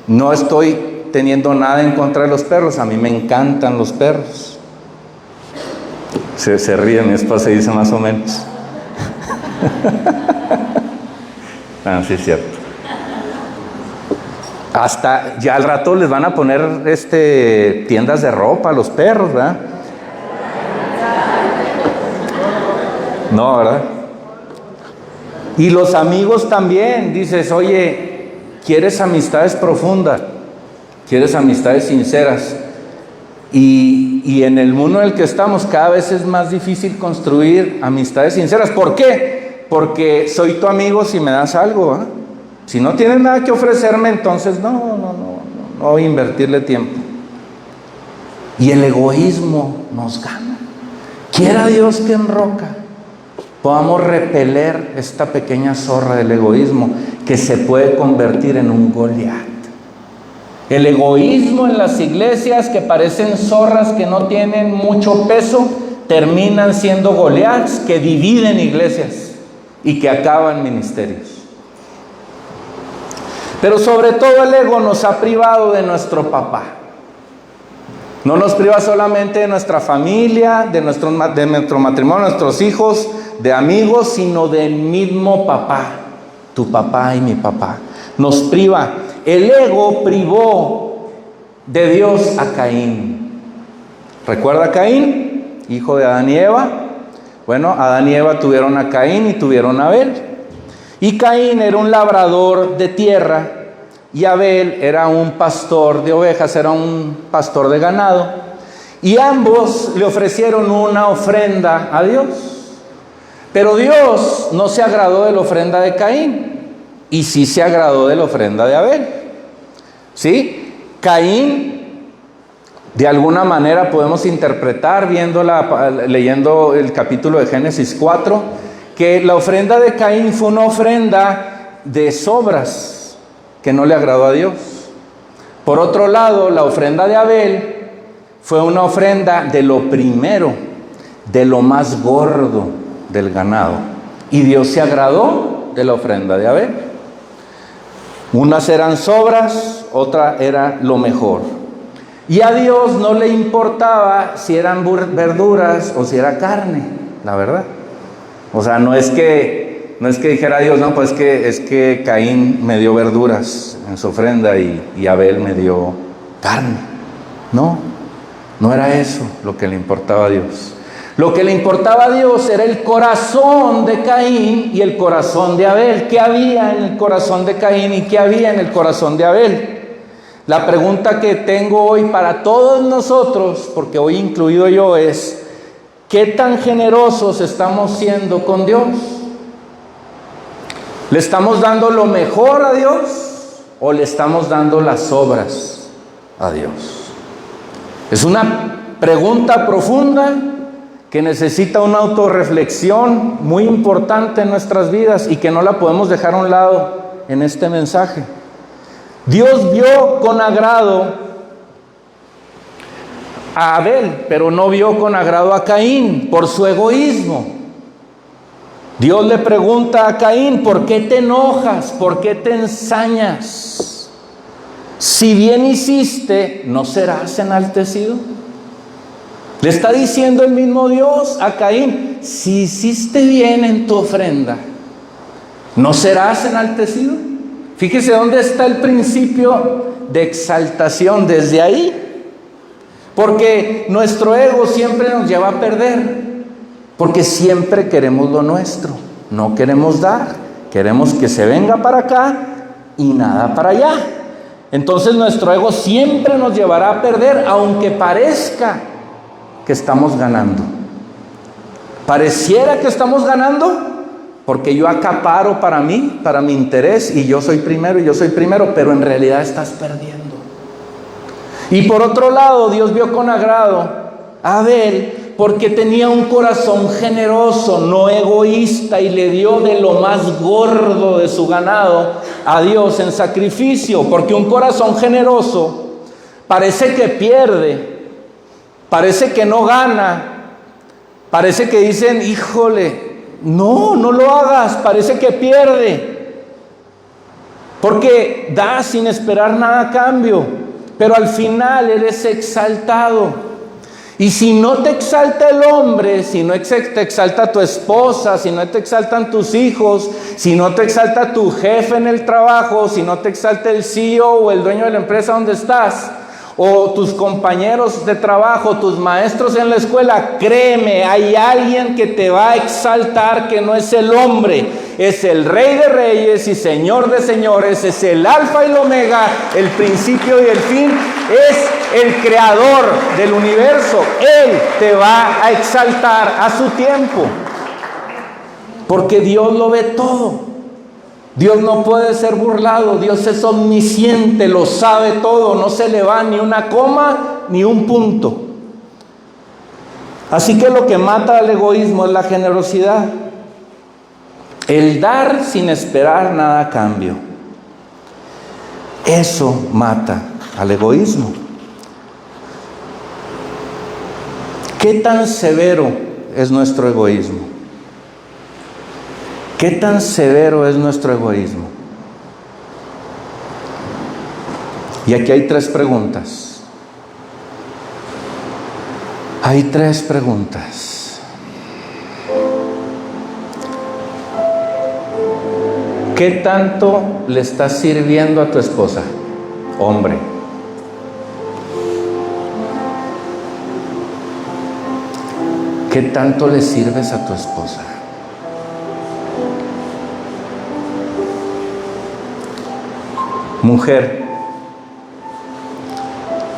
No estoy teniendo nada en contra de los perros, a mí me encantan los perros. Se ríe, mi esposa dice más o menos. Sí, es cierto. Hasta ya al rato les van a poner tiendas de ropa a los perros, ¿verdad? No, ¿verdad? Y los amigos también. Dices, oye, ¿quieres amistades profundas? ¿Quieres amistades sinceras? Y en el mundo en el que estamos cada vez es más difícil construir amistades sinceras. ¿Por qué? Porque soy tu amigo si me das algo, ¿eh? Si no tienes nada que ofrecerme, entonces no voy a invertirle tiempo. Y el egoísmo nos gana. Quiera Dios que en Roca podamos repeler esta pequeña zorra del egoísmo que se puede convertir en un Goliat. El egoísmo en las iglesias que parecen zorras que no tienen mucho peso, terminan siendo Goliats que dividen iglesias y que acaban ministerios. Pero sobre todo el ego nos ha privado de nuestro papá. No nos priva solamente de nuestra familia, de nuestro matrimonio, de nuestros hijos, de amigos, sino del mismo papá, tu papá y mi papá. Nos priva. El ego privó de Dios a Caín. ¿Recuerda a Caín, hijo de Adán y Eva? Bueno, Adán y Eva tuvieron a Caín y tuvieron a Abel. Y Caín era un labrador de tierra y Abel era un pastor de ovejas, era un pastor de ganado. Y ambos le ofrecieron una ofrenda a Dios. Pero Dios no se agradó de la ofrenda de Caín y sí se agradó de la ofrenda de Abel. ¿Sí? Caín, de alguna manera podemos interpretar, leyendo el capítulo de Génesis 4, que la ofrenda de Caín fue una ofrenda de sobras que no le agradó a Dios. Por otro lado, la ofrenda de Abel fue una ofrenda de lo primero, de lo más gordo del ganado. Y Dios se agradó de la ofrenda de Abel. Unas eran sobras, otra era lo mejor. Y a Dios no le importaba si eran verduras o si era carne, la verdad. O sea, no es que dijera Dios, no, pues es que Caín me dio verduras en su ofrenda y Abel me dio carne. No era eso lo que le importaba a Dios. Lo que le importaba a Dios era el corazón de Caín y el corazón de Abel. ¿Qué había en el corazón de Caín y qué había en el corazón de Abel? La pregunta que tengo hoy para todos nosotros, porque hoy incluido yo, es: ¿qué tan generosos estamos siendo con Dios? ¿Le estamos dando lo mejor a Dios o le estamos dando las obras a Dios? Es una pregunta profunda que necesita una autorreflexión muy importante en nuestras vidas y que no la podemos dejar a un lado en este mensaje. Dios vio con agrado a Abel, pero no vio con agrado a Caín por su egoísmo. Dios le pregunta a Caín: ¿por qué te enojas? ¿Por qué te ensañas? Si bien hiciste, ¿no serás enaltecido? Le está diciendo el mismo Dios a Caín: si hiciste bien en tu ofrenda, ¿no serás enaltecido? Fíjese dónde está el principio de exaltación, desde ahí. Porque nuestro ego siempre nos lleva a perder, porque siempre queremos lo nuestro, no queremos dar, queremos que se venga para acá y nada para allá. Entonces nuestro ego siempre nos llevará a perder, aunque parezca que estamos ganando. Pareciera que estamos ganando, porque yo acaparo para mí, para mi interés, y yo soy primero, pero en realidad estás perdiendo. Y por otro lado, Dios vio con agrado a Abel porque tenía un corazón generoso, no egoísta, y le dio de lo más gordo de su ganado a Dios en sacrificio. Porque un corazón generoso parece que pierde, parece que no gana, parece que dicen: híjole, no lo hagas, parece que pierde, porque da sin esperar nada a cambio, pero al final eres exaltado. Y si no te exalta el hombre, si no te exalta tu esposa, si no te exaltan tus hijos, si no te exalta tu jefe en el trabajo, si no te exalta el CEO o el dueño de la empresa donde estás, o tus compañeros de trabajo, tus maestros en la escuela, créeme, hay alguien que te va a exaltar, que no es el hombre, es el Rey de Reyes y Señor de Señores, es el Alfa y el Omega, el principio y el fin, es el creador del universo. Él te va a exaltar a su tiempo, porque Dios lo ve todo. Dios no puede ser burlado, Dios es omnisciente, lo sabe todo, no se le va ni una coma ni un punto. Así que lo que mata al egoísmo es la generosidad, el dar sin esperar nada a cambio. Eso mata al egoísmo. ¿Qué tan severo es nuestro egoísmo? ¿Qué tan severo es nuestro egoísmo? Y aquí hay 3 preguntas. Hay 3 preguntas. ¿Qué tanto le estás sirviendo a tu esposa, hombre? ¿Qué tanto le sirves a tu esposa? Mujer,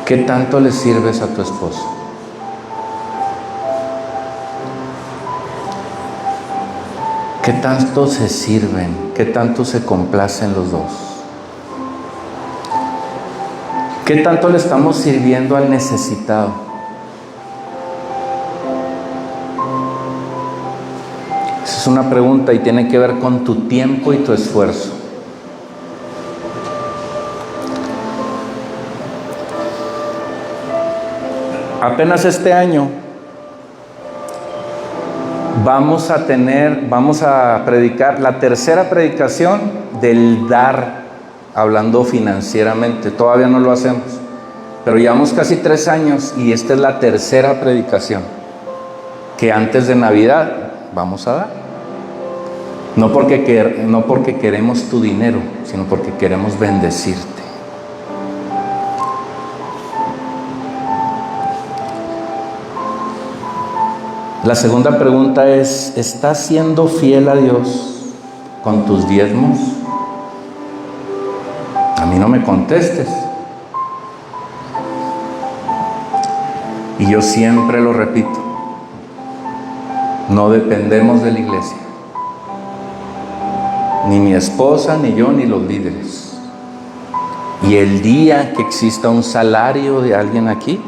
¿qué tanto le sirves a tu esposo? ¿Qué tanto se sirven? ¿Qué tanto se complacen los dos? ¿Qué tanto le estamos sirviendo al necesitado? Esa es una pregunta y tiene que ver con tu tiempo y tu esfuerzo. Apenas este año vamos a predicar la 3ª predicación del dar, hablando financieramente. Todavía no lo hacemos, pero llevamos casi 3 años y esta es la 3ª predicación que antes de Navidad vamos a dar. No porque queremos tu dinero, sino porque queremos bendecirte. La segunda pregunta es, ¿estás siendo fiel a Dios con tus diezmos? A mí no me contestes. Y yo siempre lo repito, no dependemos de la iglesia. Ni mi esposa, ni yo, ni los líderes. Y el día que exista un salario de alguien aquí,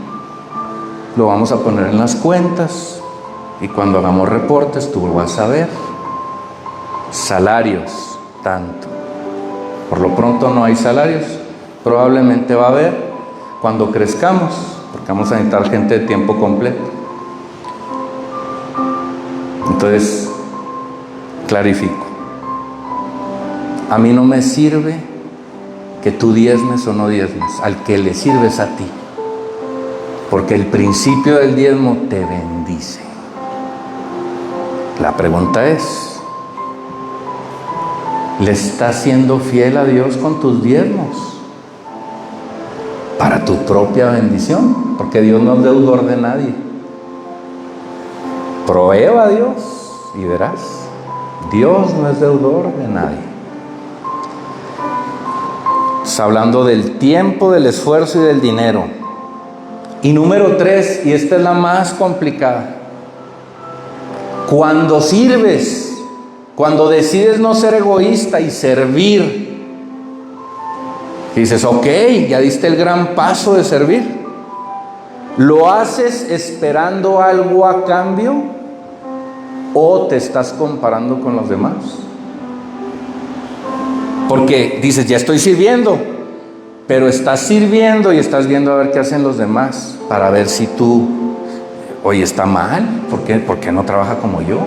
lo vamos a poner en las cuentas. Y cuando hagamos reportes, tú vas a ver salarios, tanto. Por lo pronto no hay salarios. Probablemente va a haber cuando crezcamos, porque vamos a necesitar gente de tiempo completo. Entonces, clarifico. A mí no me sirve que tú diezmes o no diezmes. Al que le sirves a ti. Porque el principio del diezmo te bendice. La pregunta es, ¿le estás siendo fiel a Dios con tus diezmos? Para tu propia bendición, porque Dios no es deudor de nadie. Prueba a Dios y verás, Dios no es deudor de nadie. Está hablando del tiempo, del esfuerzo y del dinero. Y número 3, y esta es la más complicada. Cuando sirves, cuando decides no ser egoísta y servir, dices, ok, ya diste el gran paso de servir. ¿Lo haces esperando algo a cambio o te estás comparando con los demás? Porque dices, ya estoy sirviendo, pero estás sirviendo y estás viendo a ver qué hacen los demás para ver si tú, oye, está mal, ¿por qué no trabaja como yo?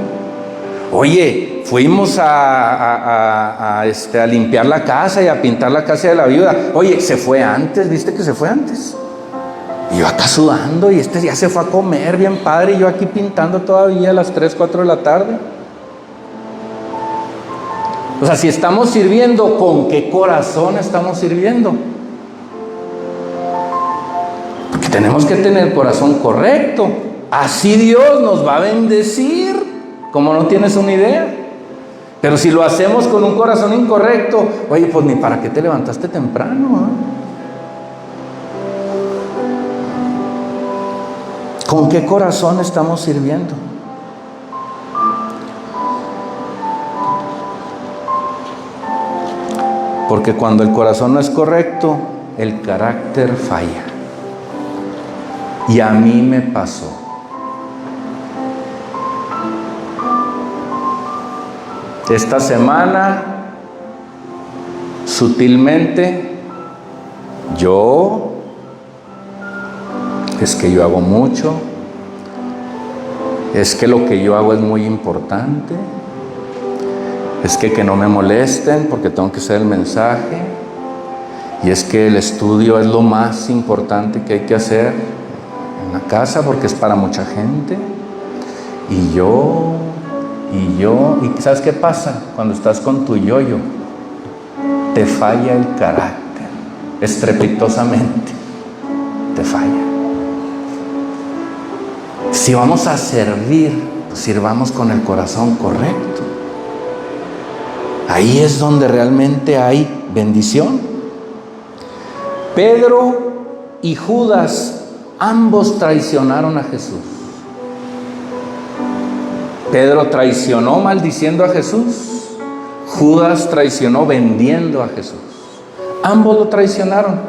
Oye, fuimos a limpiar la casa y a pintar la casa de la viuda. Oye, se fue antes, ¿viste que se fue antes? Y yo acá sudando y ya se fue a comer bien padre y yo aquí pintando todavía a las 3, 4 de la tarde. O sea, si estamos sirviendo, ¿con qué corazón estamos sirviendo? Porque tenemos que tener el corazón correcto. Así Dios nos va a bendecir, como no tienes una idea. Pero si lo hacemos con un corazón incorrecto, oye, pues ni para qué te levantaste temprano, ¿eh? ¿Con qué corazón estamos sirviendo? Porque cuando el corazón no es correcto, el carácter falla. Y a mí me pasó. Esta semana, sutilmente, es que yo hago mucho, es que lo que yo hago es muy importante, es que no me molesten porque tengo que hacer el mensaje, y es que el estudio es lo más importante que hay que hacer una casa porque es para mucha gente. Y ¿sabes qué pasa? Cuando estás con tu yo-yo, te falla el carácter, estrepitosamente, te falla. Si vamos a servir, pues sirvamos con el corazón correcto. Ahí es donde realmente hay bendición. Pedro y Judas, ambos traicionaron a Jesús. Pedro traicionó maldiciendo a Jesús. Judas traicionó vendiendo a Jesús. Ambos lo traicionaron.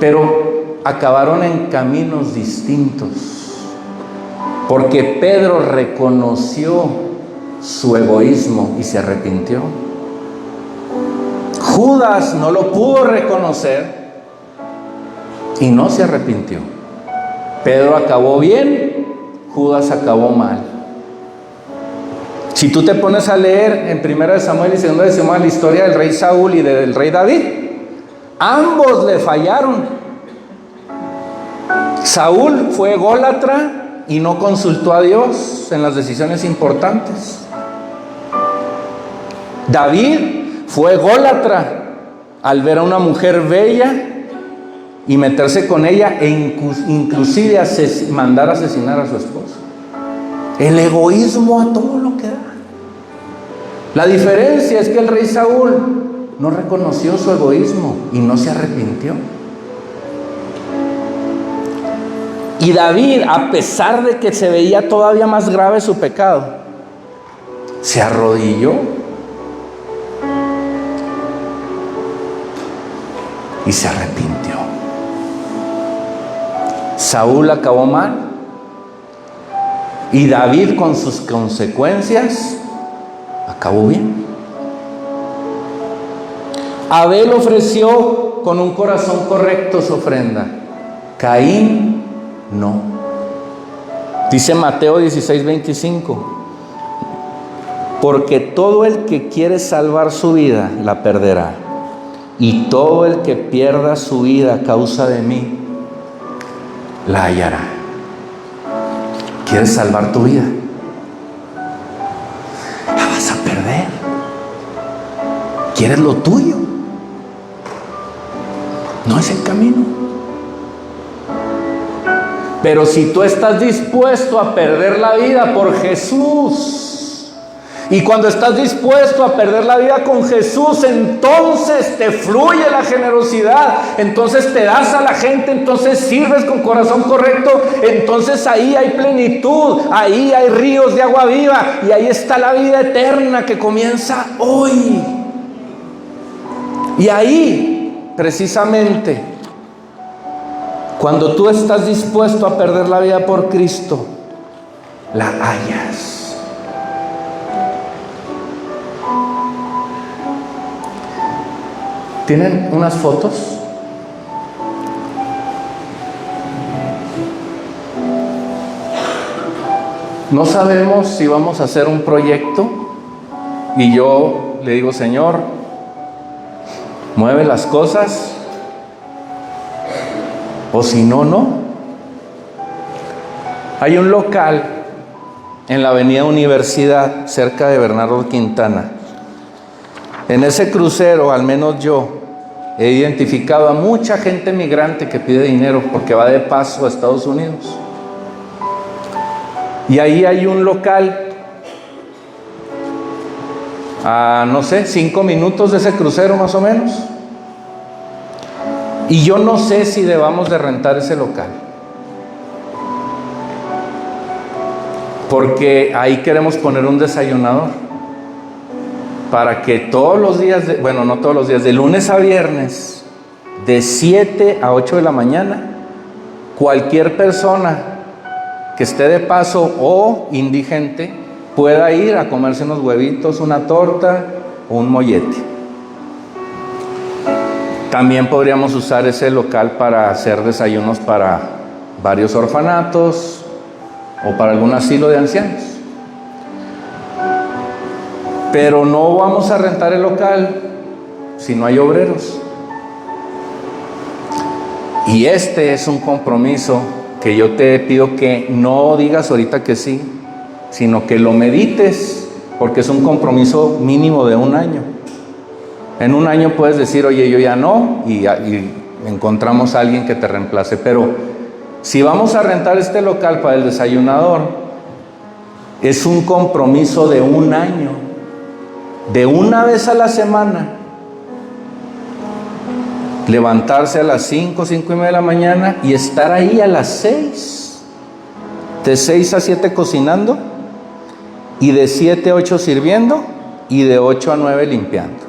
Pero acabaron en caminos distintos. Porque Pedro reconoció su egoísmo y se arrepintió. Judas no lo pudo reconocer y no se arrepintió. Pedro acabó bien, Judas acabó mal. Si tú te pones a leer en 1 Samuel y 2 Samuel la historia del rey Saúl y del rey David, ambos le fallaron. Saúl fue ególatra y no consultó a Dios en las decisiones importantes. David fue ególatra al ver a una mujer bella y meterse con ella e inclusive mandar a asesinar a su esposo. El egoísmo a todo lo que da. La diferencia es que el rey Saúl no reconoció su egoísmo y no se arrepintió. Y David, a pesar de que se veía todavía más grave su pecado, se arrodilló y se arrepintió. Saúl acabó mal y David, con sus consecuencias, acabó bien. Abel ofreció con un corazón correcto su ofrenda. Caín no. Dice Mateo 16:25: porque todo el que quiere salvar su vida la perderá, y todo el que pierda su vida a causa de mí la hallará. ¿Quieres salvar tu vida? La vas a perder. ¿Quieres lo tuyo? No es el camino. Pero si tú estás dispuesto a perder la vida por Jesús, y cuando estás dispuesto a perder la vida con Jesús, entonces te fluye la generosidad, entonces te das a la gente, entonces sirves con corazón correcto, entonces ahí hay plenitud, ahí hay ríos de agua viva, y ahí está la vida eterna que comienza hoy. Y ahí, precisamente, cuando tú estás dispuesto a perder la vida por Cristo, la hallas. ¿Tienen unas fotos? No sabemos si vamos a hacer un proyecto y yo le digo: Señor, mueve las cosas, o si no, no. Hay un local en la avenida Universidad, cerca de Bernardo Quintana. En ese crucero, al menos yo, he identificado a mucha gente migrante que pide dinero porque va de paso a Estados Unidos. Y ahí hay un local a, no sé, 5 minutos de ese crucero más o menos. Y yo no sé si debamos de rentar ese local, porque ahí queremos poner un desayunador para que todos los días, no todos los días, de lunes a viernes, de 7 a 8 de la mañana, cualquier persona que esté de paso o indigente pueda ir a comerse unos huevitos, una torta o un mollete. También podríamos usar ese local para hacer desayunos para varios orfanatos o para algún asilo de ancianos. Pero no vamos a rentar el local si no hay obreros. Y este es un compromiso que yo te pido que no digas ahorita que sí, sino que lo medites, porque es un compromiso mínimo de 1 año. En 1 año puedes decir, oye, yo ya no, y encontramos a alguien que te reemplace. Pero si vamos a rentar este local para el desayunador, es un compromiso de 1 año, de una vez a la semana, levantarse a las 5, 5:30 de la mañana y estar ahí a las 6, de 6 a 7 cocinando, y de 7 a 8 sirviendo, y de 8 a 9 limpiando.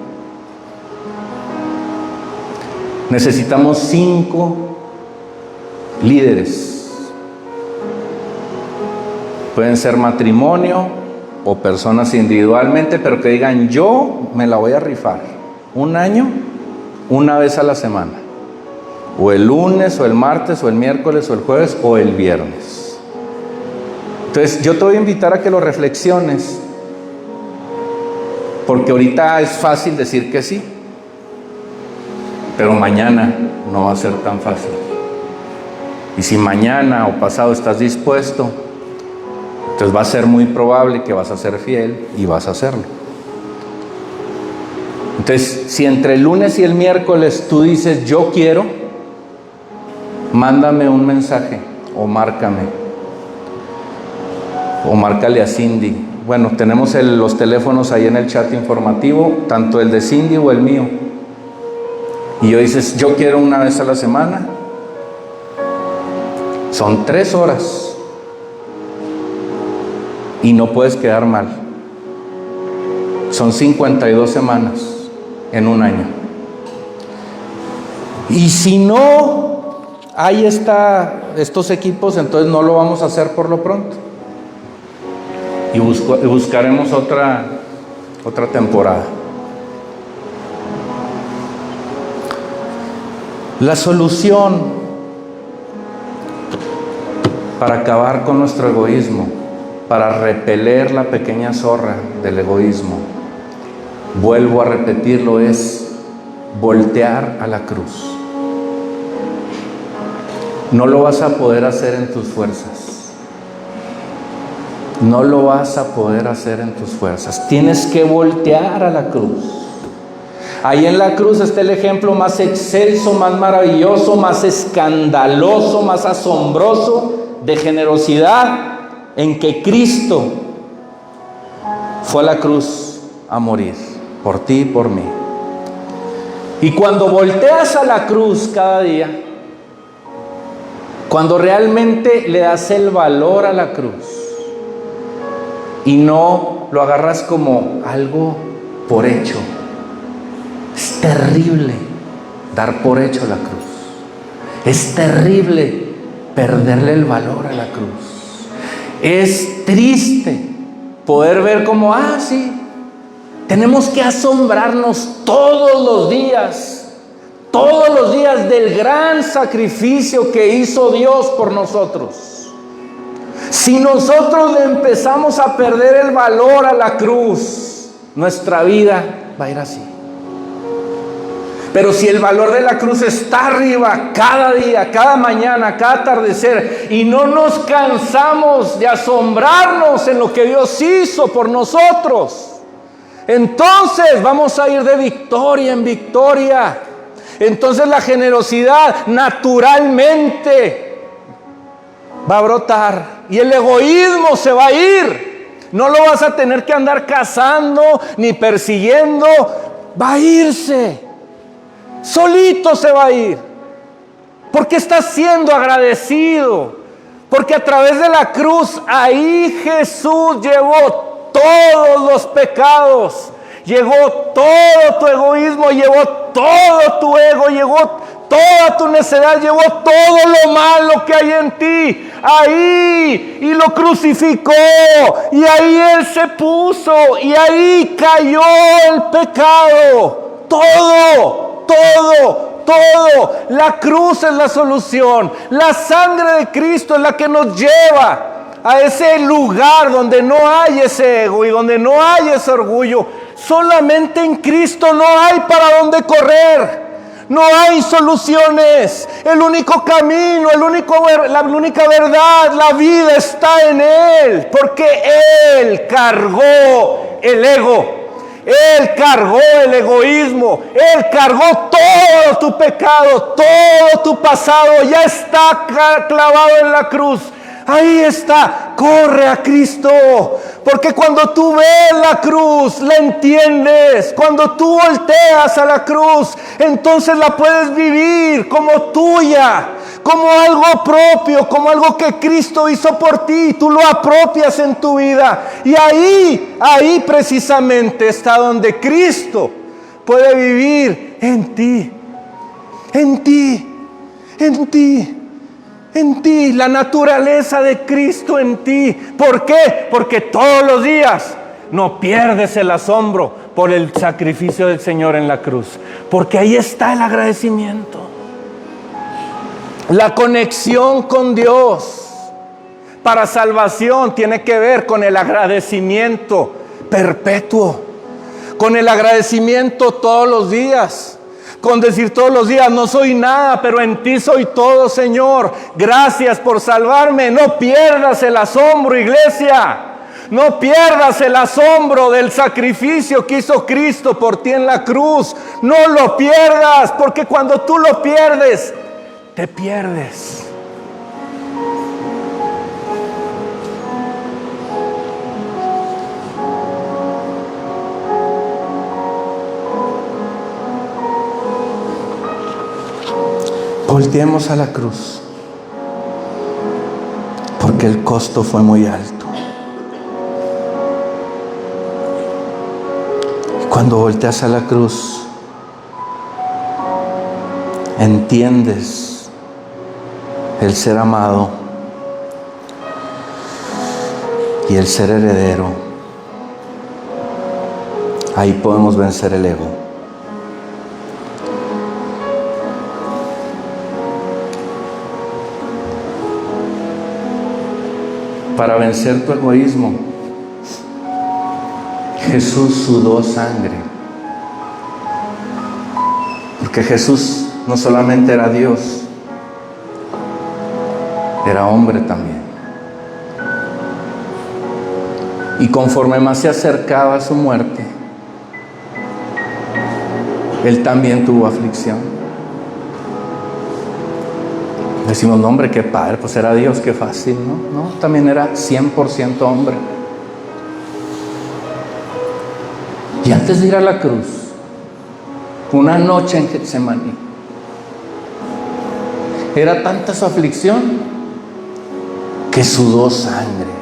Necesitamos 5 líderes. Pueden ser matrimonio o personas individualmente, pero que digan, yo me la voy a rifar 1 año, una vez a la semana, o el lunes, o el martes, o el miércoles, o el jueves, o el viernes. Entonces yo te voy a invitar a que lo reflexiones, porque ahorita es fácil decir que sí, pero mañana no va a ser tan fácil. Y si mañana o pasado estás dispuesto, entonces va a ser muy probable que vas a ser fiel y vas a hacerlo. Entonces, si entre el lunes y el miércoles tú dices, yo quiero, mándame un mensaje o márcame. O márcale a Cindy. Bueno, tenemos los teléfonos ahí en el chat informativo, tanto el de Cindy o el mío. Y yo dices, yo quiero una vez a la semana. Son 3 horas. Y no puedes quedar mal. Son 52 semanas en 1 año. Y si no hay estos equipos, entonces no lo vamos a hacer por lo pronto. Y buscaremos otra temporada. La solución para acabar con nuestro egoísmo, para repeler la pequeña zorra del egoísmo, vuelvo a repetirlo, es voltear a la cruz. No lo vas a poder hacer en tus fuerzas. No lo vas a poder hacer en tus fuerzas. Tienes que voltear a la cruz. Ahí en la cruz está el ejemplo más excelso, más maravilloso, más escandaloso, más asombroso de generosidad, en que Cristo fue a la cruz a morir por ti y por mí. Y cuando volteas a la cruz cada día, cuando realmente le das el valor a la cruz y no lo agarras como algo por hecho, es terrible dar por hecho la cruz. Es terrible perderle el valor a la cruz. Es triste poder ver como, sí, tenemos que asombrarnos todos los días del gran sacrificio que hizo Dios por nosotros. Si nosotros le empezamos a perder el valor a la cruz, nuestra vida va a ir así. Pero si el valor de la cruz está arriba cada día, cada mañana, cada atardecer, y no nos cansamos de asombrarnos en lo que Dios hizo por nosotros, entonces vamos a ir de victoria en victoria. Entonces la generosidad naturalmente va a brotar y el egoísmo se va a ir. No lo vas a tener que andar cazando ni persiguiendo, va a irse. Solito se va a ir. Porque estás siendo agradecido. Porque a través de la cruz ahí Jesús llevó todos los pecados. Llevó todo tu egoísmo, llevó todo tu ego, llevó toda tu necedad, llevó todo lo malo que hay en ti ahí y lo crucificó, y ahí Él se puso y ahí cayó el pecado. Todo. La cruz es la solución. La sangre de Cristo es la que nos lleva a ese lugar donde no hay ese ego y donde no hay ese orgullo. Solamente en Cristo no hay para dónde correr. No hay soluciones. El único camino, la única verdad, la vida está en Él. Porque Él cargó el ego. Él cargó el egoísmo. Él cargó todo tu pecado, todo tu pasado. Ya está clavado en la cruz. Ahí está. Corre a Cristo. Porque cuando tú ves la cruz, la entiendes. Cuando tú volteas a la cruz, entonces la puedes vivir como tuya, como algo propio, como algo que Cristo hizo por ti. Tú lo apropias en tu vida. Y ahí precisamente está donde Cristo puede vivir en ti. En ti. En ti. En ti, la naturaleza de Cristo en ti. ¿Por qué? Porque todos los días no pierdes el asombro por el sacrificio del Señor en la cruz. Porque ahí está el agradecimiento. La conexión con Dios para salvación tiene que ver con el agradecimiento perpetuo. Con el agradecimiento todos los días. Con decir todos los días, no soy nada, pero en ti soy todo, Señor. Gracias por salvarme. No pierdas el asombro, iglesia. No pierdas el asombro del sacrificio que hizo Cristo por ti en la cruz. No lo pierdas, porque cuando tú lo pierdes, te pierdes. Volteemos a la cruz, porque el costo fue muy alto. Y cuando volteas a la cruz, entiendes el ser amado y el ser heredero. Ahí podemos vencer el ego. Para vencer tu egoísmo, Jesús sudó sangre. Porque Jesús no solamente era Dios, era hombre también. Y conforme más se acercaba a su muerte, Él también tuvo aflicción. Decimos, no, hombre, qué padre, pues era Dios, qué fácil, ¿no? No, también era 100% hombre. Y antes de ir a la cruz, una noche en Getsemaní, era tanta su aflicción que sudó sangre.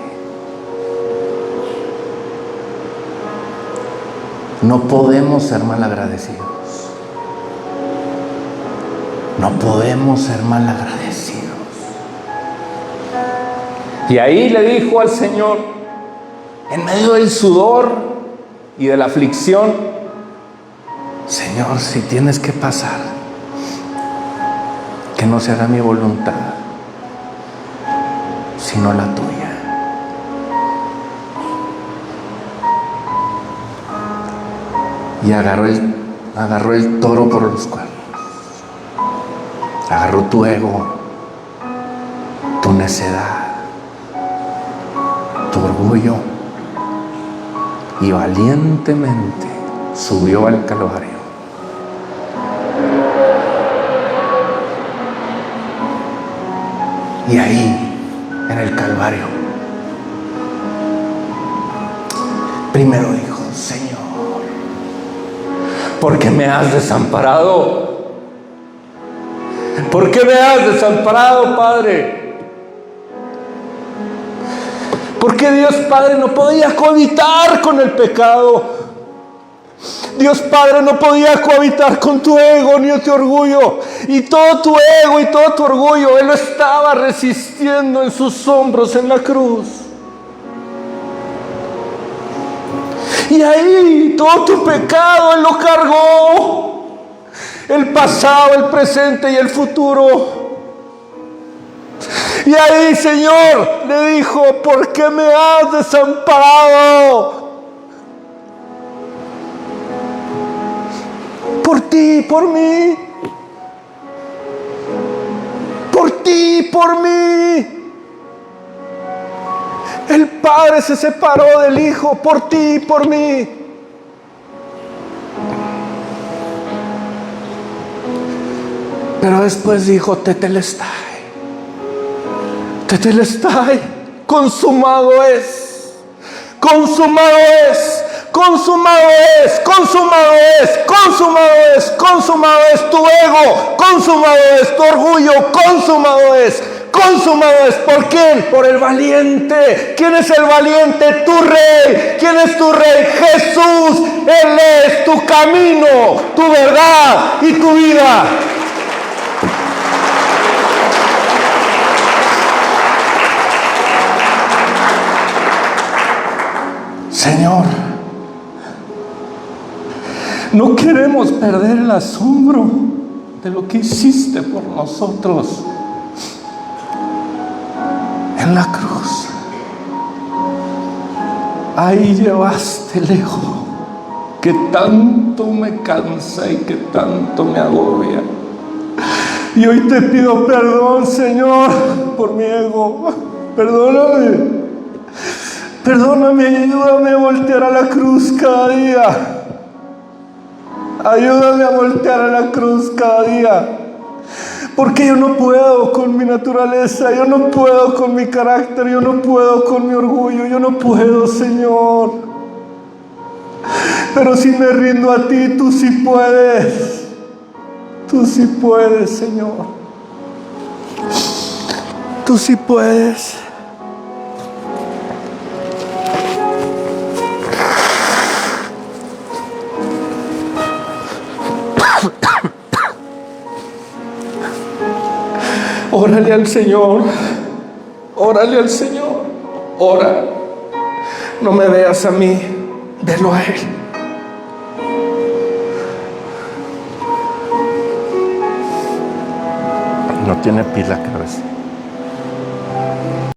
No podemos ser malagradecidos. No podemos ser malagradecidos. Y ahí le dijo al Señor, en medio del sudor y de la aflicción, Señor, si tienes que pasar, que no se haga mi voluntad, sino la tuya. Y agarró el toro por los cuernos. Agarró tu ego, tu necedad, tu orgullo y valientemente subió al Calvario. Y ahí, en el Calvario, primero dijo, Señor, ¿por qué me has desamparado? ¿Por qué me has desamparado, Padre? ¿Por qué Dios Padre no podía cohabitar con el pecado? Dios Padre no podía cohabitar con tu ego ni tu orgullo. Y todo tu ego y todo tu orgullo, Él lo estaba resistiendo en sus hombros en la cruz. Y ahí todo tu pecado Él lo cargó. El pasado, el presente y el futuro. Y ahí, Señor, le dijo, ¿por qué me has desamparado? Por ti, por mí. Padre se separó del Hijo por ti y por mí. Pero después dijo, tetelestai, tetelestai, consumado es, consumado es, consumado es, consumado es, consumado es, consumado es tu ego, consumado es tu orgullo, consumado es. Consumado es. ¿Por quién? Por el valiente. ¿Quién es el valiente? Tu Rey. ¿Quién es tu Rey? Jesús. Él es tu camino, tu verdad y tu vida. Señor, no queremos perder el asombro de lo que hiciste por nosotros en la cruz. Ahí llevaste el ego que tanto me cansa y que tanto me agobia. Y hoy te pido perdón, Señor, por mi ego. Perdóname. Perdóname y ayúdame a voltear a la cruz cada día. Ayúdame a voltear a la cruz cada día. Porque yo no puedo con mi naturaleza, yo no puedo con mi carácter, yo no puedo con mi orgullo, yo no puedo, Señor. Pero si me rindo a ti, tú sí puedes. Tú sí puedes, Señor. Tú sí puedes. Órale al Señor, órale al Señor, ora. No me veas a mí, velo a Él. No tiene pila, cabeza.